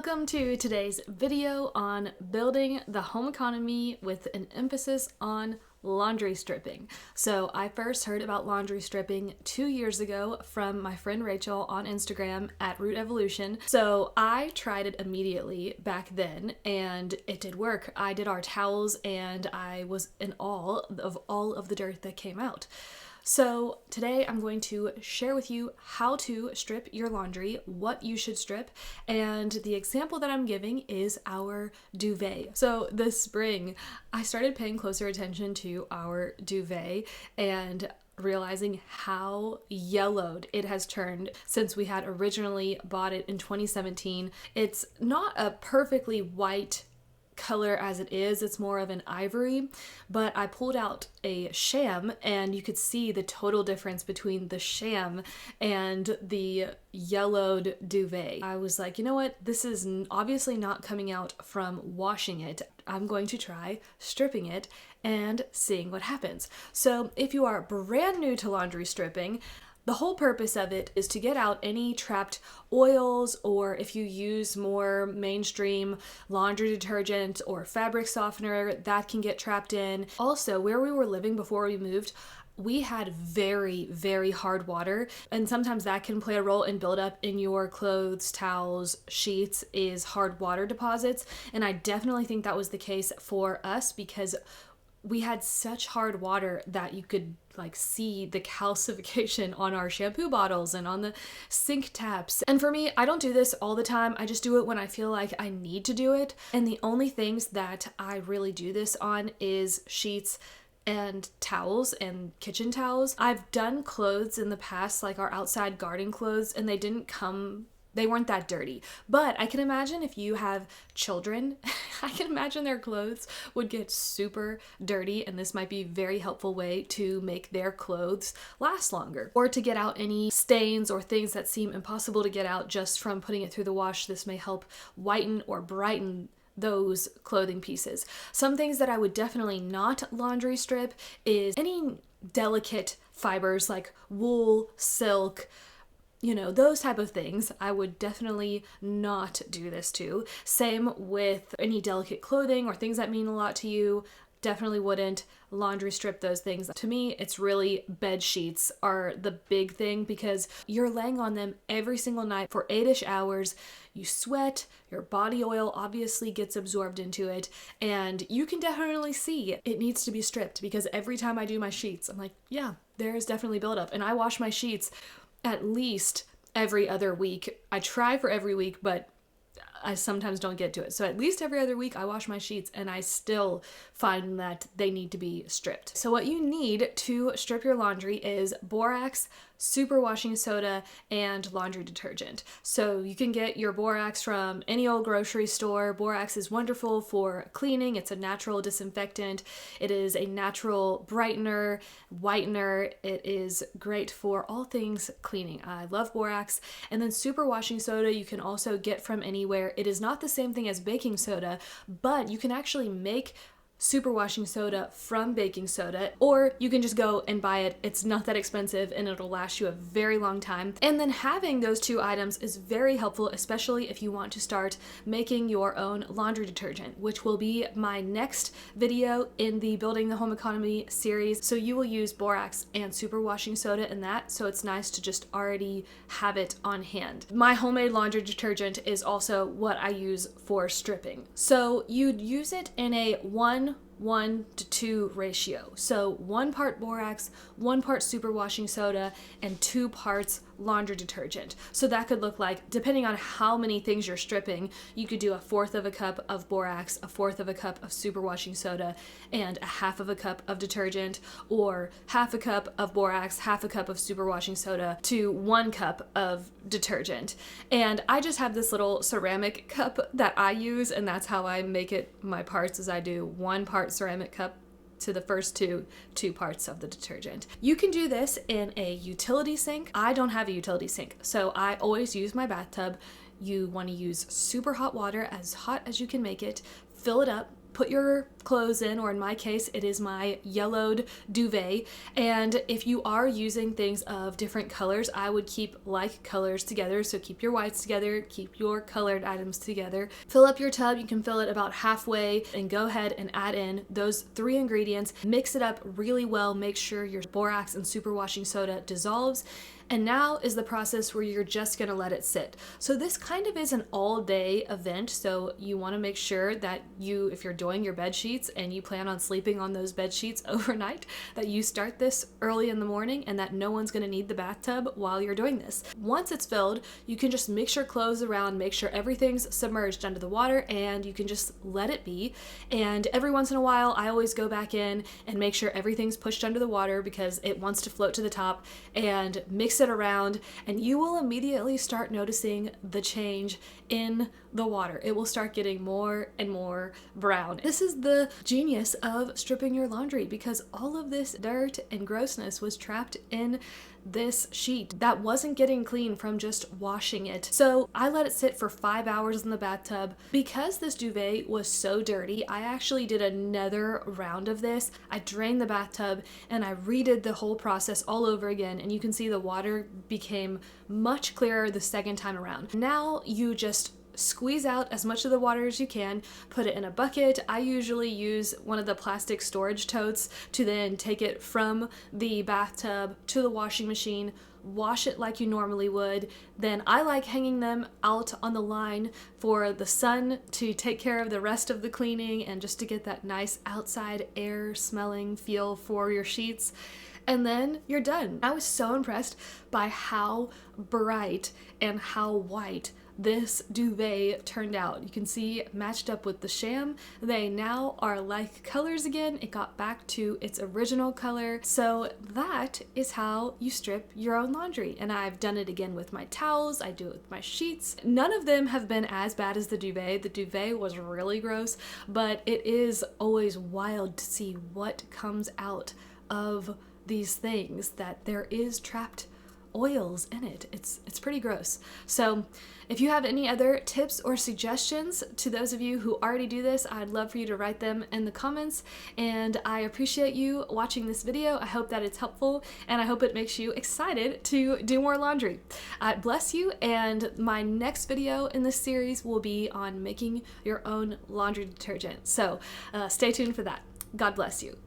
Welcome to today's video on building the home economy with an emphasis on laundry stripping. So I first heard about laundry stripping 2 years ago from my friend Rachel on Instagram at Root Evolution. So I tried it immediately back then and it did work. I did our towels and I was in awe of all of the dirt that came out. So today I'm going to share with you how to strip your laundry, what you should strip, and the example that I'm giving is our duvet. So this spring, I started paying closer attention to our duvet and realizing how yellowed it has turned since we had originally bought it in 2017. It's not a perfectly white color as it is, it's more of an ivory, but I pulled out a sham and you could see the total difference between the sham and the yellowed duvet. I was like, you know what, this is obviously not coming out from washing it. I'm going to try stripping it and seeing what happens. So if you are brand new to laundry stripping, the whole purpose of it is to get out any trapped oils, or if you use more mainstream laundry detergent or fabric softener, that can get trapped in. Also, where we were living before we moved, we had very, very hard water, and sometimes that can play a role in buildup in your clothes, towels, sheets, is hard water deposits. And I definitely think that was the case for us because we had such hard water that you could see the calcification on our shampoo bottles and on the sink taps. And for me, I don't do this all the time. I just do it when I feel like I need to do it. And the only things that I really do this on is sheets and towels and kitchen towels. I've done clothes in the past, like our outside garden clothes, and they weren't that dirty. But I can imagine if you have children, I can imagine their clothes would get super dirty, and this might be a very helpful way to make their clothes last longer. Or to get out any stains or things that seem impossible to get out just from putting it through the wash. This may help whiten or brighten those clothing pieces. Some things that I would definitely not laundry strip is any delicate fibers like wool, silk, those type of things. I would definitely not do this to. Same with any delicate clothing or things that mean a lot to you. Definitely wouldn't laundry strip those things. To me, it's really bed sheets are the big thing because you're laying on them every single night for 8-ish hours. You sweat, your body oil obviously gets absorbed into it, and you can definitely see it needs to be stripped because every time I do my sheets, I'm like, yeah, there is definitely buildup. And I wash my sheets at least every other week. I try for every week, but I sometimes don't get to it. So at least every other week I wash my sheets and I still find that they need to be stripped. So what you need to strip your laundry is borax, super washing soda, and laundry detergent. So you can get your borax from any old grocery store. Borax is wonderful for cleaning. It's a natural disinfectant. It is a natural brightener, whitener. It is great for all things cleaning. I love borax. And then super washing soda you can also get from anywhere. It is not the same thing as baking soda, but you can actually make super washing soda from baking soda, or you can just go and buy it. It's not that expensive and it'll last you a very long time. And then having those two items is very helpful, especially if you want to start making your own laundry detergent, which will be my next video in the Building the Home Economy series. So you will use borax and super washing soda in that, so it's nice to just already have it on hand. My homemade laundry detergent is also what I use for stripping. So you'd use it in a 1:2 ratio. So 1 part borax, 1 part super washing soda, and 2 parts laundry detergent. So that could look like, depending on how many things you're stripping, you could do 1/4 of a cup of borax, 1/4 of a cup of super washing soda, and 1/2 of a cup of detergent, or 1/2 a cup of borax, 1/2 a cup of super washing soda to 1 cup of detergent. And I just have this little ceramic cup that I use, and that's how I make it my parts, is I do 1 part ceramic cup to the first two parts of the detergent. You can do this in a utility sink. I don't have a utility sink, so I always use my bathtub. You want to use super hot water, as hot as you can make it, fill it up, put your clothes in, or in my case, it is my yellowed duvet. And if you are using things of different colors, I would keep like colors together. So keep your whites together, keep your colored items together. Fill up your tub. You can fill it about halfway and go ahead and add in those 3 ingredients. Mix it up really well. Make sure your borax and superwashing soda dissolves. And now is the process where you're just gonna let it sit. So this kind of is an all-day event, so you wanna make sure that if you're doing your bed sheets and you plan on sleeping on those bed sheets overnight, that you start this early in the morning and that no one's gonna need the bathtub while you're doing this. Once it's filled, you can just mix your clothes around, make sure everything's submerged under the water, and you can just let it be. And every once in a while, I always go back in and make sure everything's pushed under the water because it wants to float to the top, and mix it around, and you will immediately start noticing the change in the water. It will start getting more and more brown. This is the genius of stripping your laundry, because all of this dirt and grossness was trapped in this sheet that wasn't getting clean from just washing it. So I let it sit for 5 hours in the bathtub. Because this duvet was so dirty, I actually did another round of this. I drained the bathtub and I redid the whole process all over again, and you can see the water became much clearer the second time around. Now you just squeeze out as much of the water as you can, put it in a bucket. I usually use one of the plastic storage totes to then take it from the bathtub to the washing machine, wash it like you normally would. Then I like hanging them out on the line for the sun to take care of the rest of the cleaning and just to get that nice outside air smelling feel for your sheets. And then you're done. I was so impressed by how bright and how white this duvet turned out. You can see matched up with the sham. They now are like colors again. It got back to its original color. So that is how you strip your own laundry. And I've done it again with my towels. I do it with my sheets. None of them have been as bad as the duvet. The duvet was really gross, but it is always wild to see what comes out of these things, that there is trapped oils in it. It's pretty gross. So if you have any other tips or suggestions to those of you who already do this, I'd love for you to write them in the comments. And I appreciate you watching this video. I hope that it's helpful, and I hope it makes you excited to do more laundry. Bless you, and my next video in this series will be on making your own laundry detergent. So stay tuned for that. God bless you.